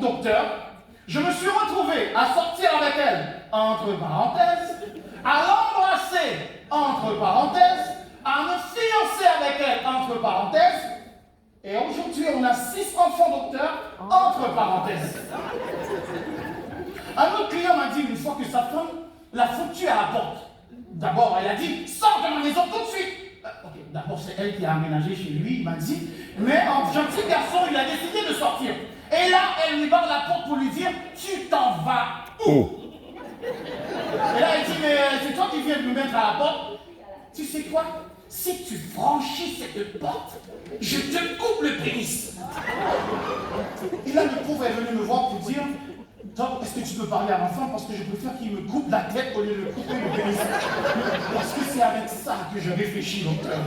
docteur, je me suis retrouvé à sortir avec elle, entre parenthèses, à l'embrasser, entre parenthèses, à me fiancer avec elle, entre parenthèses, et aujourd'hui on a 6 enfants docteurs, entre parenthèses. Un autre client m'a dit une fois que sa femme l'a foutu à la porte. D'abord, elle a dit, sors de ma maison tout de suite. Ok, d'abord c'est elle qui a aménagé chez lui, il m'a dit, mais en gentil garçon, il a décidé de sortir. Et là, elle lui barre la porte pour lui dire, tu t'en vas où? Et là, elle dit, mais c'est toi qui viens de me mettre à la porte. Tu sais quoi? Si tu franchis cette porte, je te coupe le pénis. Et là, le pauvre est venu me voir pour dire, donc, est-ce que tu peux parler à l'enfant parce que je préfère qu'il me coupe la tête au lieu de couper le pénis. Parce que c'est avec ça que je réfléchis, docteur.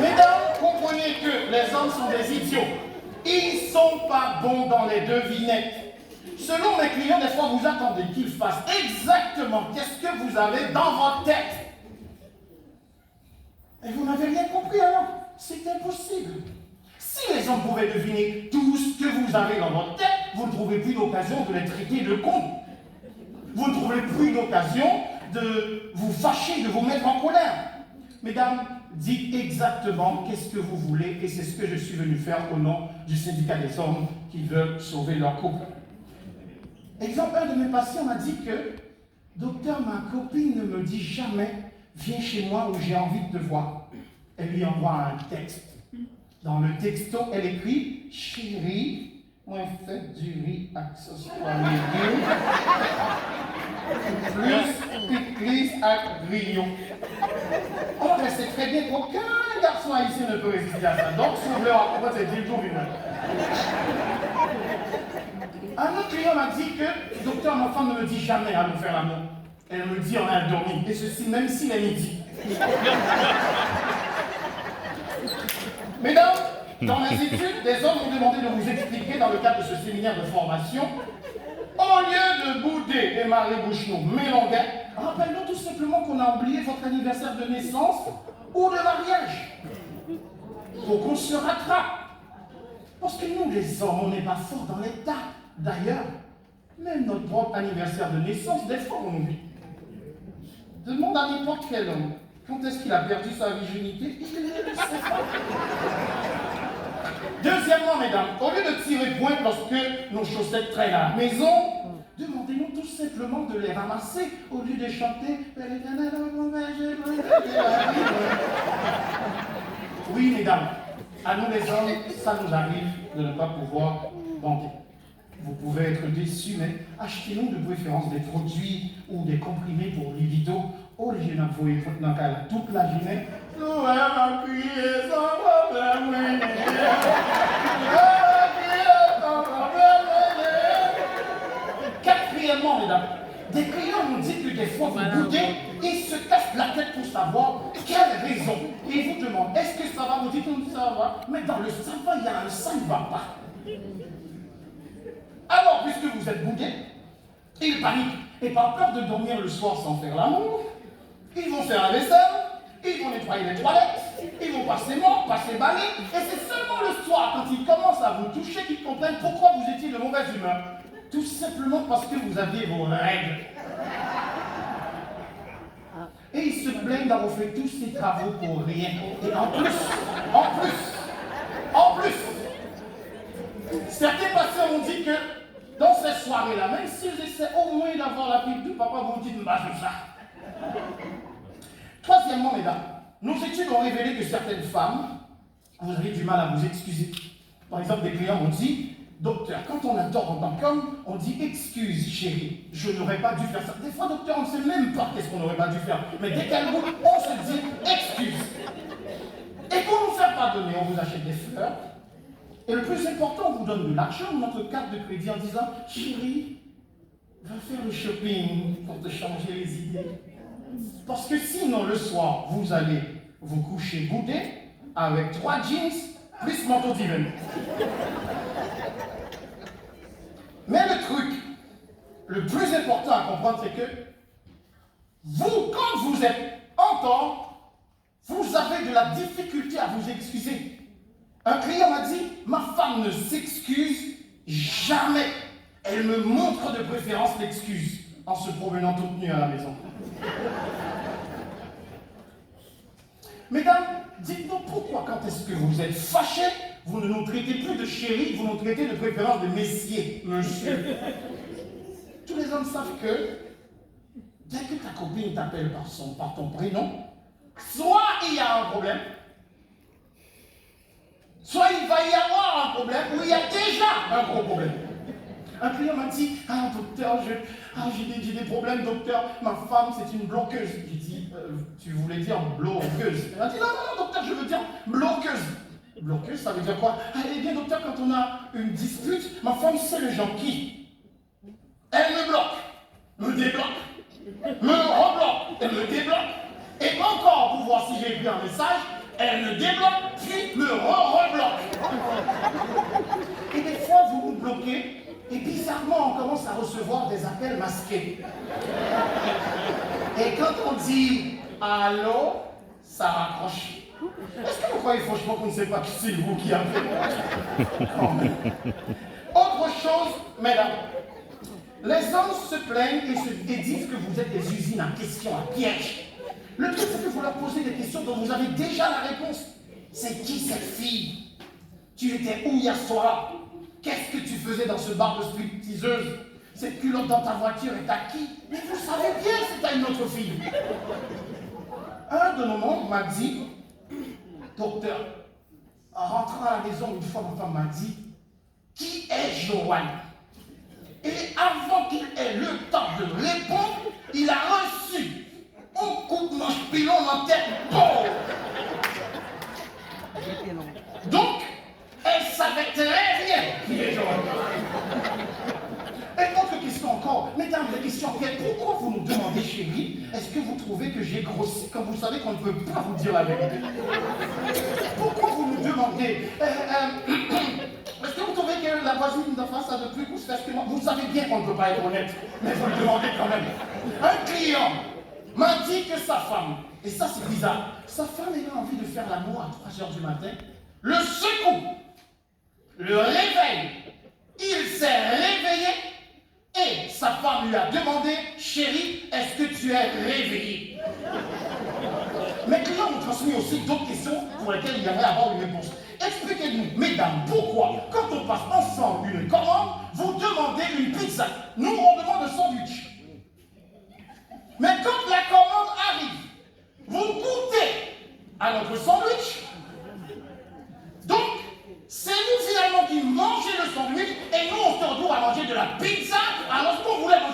Mesdames, comprenez que les hommes sont des idiots. Ils ne sont pas bons dans les devinettes. Selon mes clients, des fois, vous attendez qu'ils fassent exactement qu'est-ce que vous avez dans votre tête. Et vous n'avez rien compris alors. C'est impossible. Si les hommes pouvaient deviner tout ce que vous avez dans votre tête, vous ne trouvez plus d'occasion de les traiter de cons. Vous ne trouvez plus d'occasion de vous fâcher, de vous mettre en colère. Mesdames, dites exactement qu'est-ce que vous voulez et c'est ce que je suis venu faire au nom du syndicat des hommes qui veulent sauver leur couple. Exemple, un de mes patients m'a dit que « Docteur, ma copine ne me dit jamais « Viens chez moi où j'ai envie de te voir ». Elle lui envoie un texte. Dans le texto, elle écrit « Chérie, moi fait du riz accessoire légumes, plus pickles à grillon. » Oh, mais c'est très bien qu'aucun garçon haïtien ne peut résister à ça. Donc, si vous voulez raconter, c'est du tout lui-même. Un autre client m'a dit que « Docteur, ma femme ne me dit jamais à nous faire l'amour. Elle me dit on a dormi, et ceci même s'il est midi. » Mesdames, dans mes études, des hommes m'ont demandé de vous expliquer dans le cadre de ce séminaire de formation, au lieu de bouder et marrer bouche-nous, mélonguet, rappelle-nous tout simplement qu'on a oublié votre anniversaire de naissance ou de mariage. Pour qu'on se rattrape. Parce que nous, les hommes, on n'est pas forts dans l'état. D'ailleurs, même notre propre anniversaire de naissance, des fois, on oublie. Demande à n'importe quel homme. Quand est-ce qu'il a perdu sa virginité? Il ne sait pas. Deuxièmement, mesdames, au lieu de tirer pointe lorsque nos chaussettes traînent à la maison, demandez-nous tout simplement de les ramasser au lieu de chanter. Oui, mesdames, à nous les hommes, ça nous arrive de ne pas pouvoir banquer. Vous pouvez être déçus, mais achetez-nous de préférence des produits ou des comprimés pour libido au lieu d'envoyer votre cas toute la journée. Quatrièmement, mesdames, des clients nous disent que des fois vous boudez et se cassent la tête pour savoir quelle raison. Et ils vous demandent, est-ce que ça va? Vous dites, ça va. Mais dans le ça va, il y a un ça ne va pas. Alors, puisque vous êtes boudé, ils paniquent. Et par peur de dormir le soir sans faire l'amour, ils vont faire la vaisselle, ils vont nettoyer les toilettes, ils vont passer mort, passer balai, et c'est seulement le soir, quand ils commencent à vous toucher, qu'ils comprennent pourquoi vous étiez de mauvaise humeur. Tout simplement parce que vous aviez vos règles. Et ils se plaignent d'avoir fait tous ces travaux pour rien. Et en plus, certains patients m'ont dit que dans ces soirées-là, même s'ils essaient au moins d'avoir la pipe du papa, vous dites, bah c'est ça. Troisièmement, mesdames, nos études ont révélé que certaines femmes, vous avez du mal à vous excuser. Par exemple, des clients m'ont dit, docteur, quand on a tort en tant qu'homme, on dit, excuse chérie, je n'aurais pas dû faire ça. Des fois, docteur, on ne sait même pas qu'est-ce qu'on n'aurait pas dû faire. Mais dès qu'elle roule, on se dit, excuse. Et pour nous faire pardonner, on vous achète des fleurs. Et le plus important, on vous donne de l'argent, notre carte de crédit en disant, chérie, va faire le shopping pour te changer les idées. Parce que sinon, le soir, vous allez vous coucher boudé avec 3 jeans plus manteau d'hiver. Mais le truc le plus important à comprendre, c'est que vous, quand vous êtes en tort, vous avez de la difficulté à vous excuser. Un client m'a dit, ma femme ne s'excuse jamais. jamais elle me montre de préférence l'excuse en se promenant toute nue à la maison. Mesdames, dites-nous pourquoi, quand est-ce que vous êtes fâchés, vous ne nous traitez plus de chéri, vous nous traitez de préférence de messier, monsieur. Tous les hommes savent que dès que ta copine t'appelle par ton prénom, soit il y a un problème, soit il va y avoir un problème, ou il y a déjà un gros problème. Un client m'a dit, ah docteur, j'ai des problèmes docteur, ma femme c'est une bloqueuse. J'ai dit, tu voulais dire bloqueuse. Elle m'a dit, non, docteur, je veux dire bloqueuse. Bloqueuse, ça veut dire quoi? Eh bien docteur, quand on a une dispute, ma femme c'est le genre qui? Elle me bloque, me débloque, me rebloque, elle me débloque, et encore pour voir si j'ai pris un message, elle me débloque, puis me rebloque. Et des fois vous vous bloquez, et bizarrement, on commence à recevoir des appels masqués. Et quand on dit « Allô », ça raccroche. Est-ce que vous croyez franchement qu'on ne sait pas qui c'est vous qui appelez? Quand même. Autre chose, mesdames. Les hommes se plaignent et disent que vous êtes des usines à questions, à pièges. Le truc, c'est que vous leur posez des questions dont vous avez déjà la réponse. C'est qui cette fille? Tu étais où hier soir? Qu'est-ce que tu faisais dans ce bar de stripteaseuse? Cette culotte dans ta voiture est à qui? Mais vous savez bien que c'est à une autre fille. Un de nos membres m'a dit, docteur, en rentrant à la maison, une fois ma femme m'a dit, qui est Joanne? Et avant qu'il ait le temps de répondre, il a reçu un coup de manche pilon en tête. Bon. Donc, elle savait très bien qui est Joanne. Et autre question encore, mesdames, la question est pourquoi vous nous demandez, chérie, est-ce que vous trouvez que j'ai grossi quand vous savez qu'on ne peut pas vous dire la vérité? Pourquoi vous nous demandez est-ce que vous trouvez que la voisine d'en face a de plus grosses fesses que moi? Vous savez bien qu'on ne peut pas être honnête, mais vous le demandez quand même. Un client m'a dit que sa femme, et ça c'est bizarre, sa femme ayant envie de faire l'amour à 3h du matin, le secoue, le réveille, il s'est réveillé et sa femme lui a demandé, chérie, est-ce que tu es réveillé? Mes clients m'ont transmis aussi d'autres questions pour lesquelles il y aimerait avoir une réponse. Expliquez-nous, mesdames, pourquoi, quand on passe ensemble une commande, vous demandez une pizza? Nous, on demande un sandwich. Mais quand la commande arrive, vous goûtez à notre sandwich. Donc, c'est nous finalement qui mangeons le sandwich et nous, on se retrouve à manger de la pizza alors qu'on voulait manger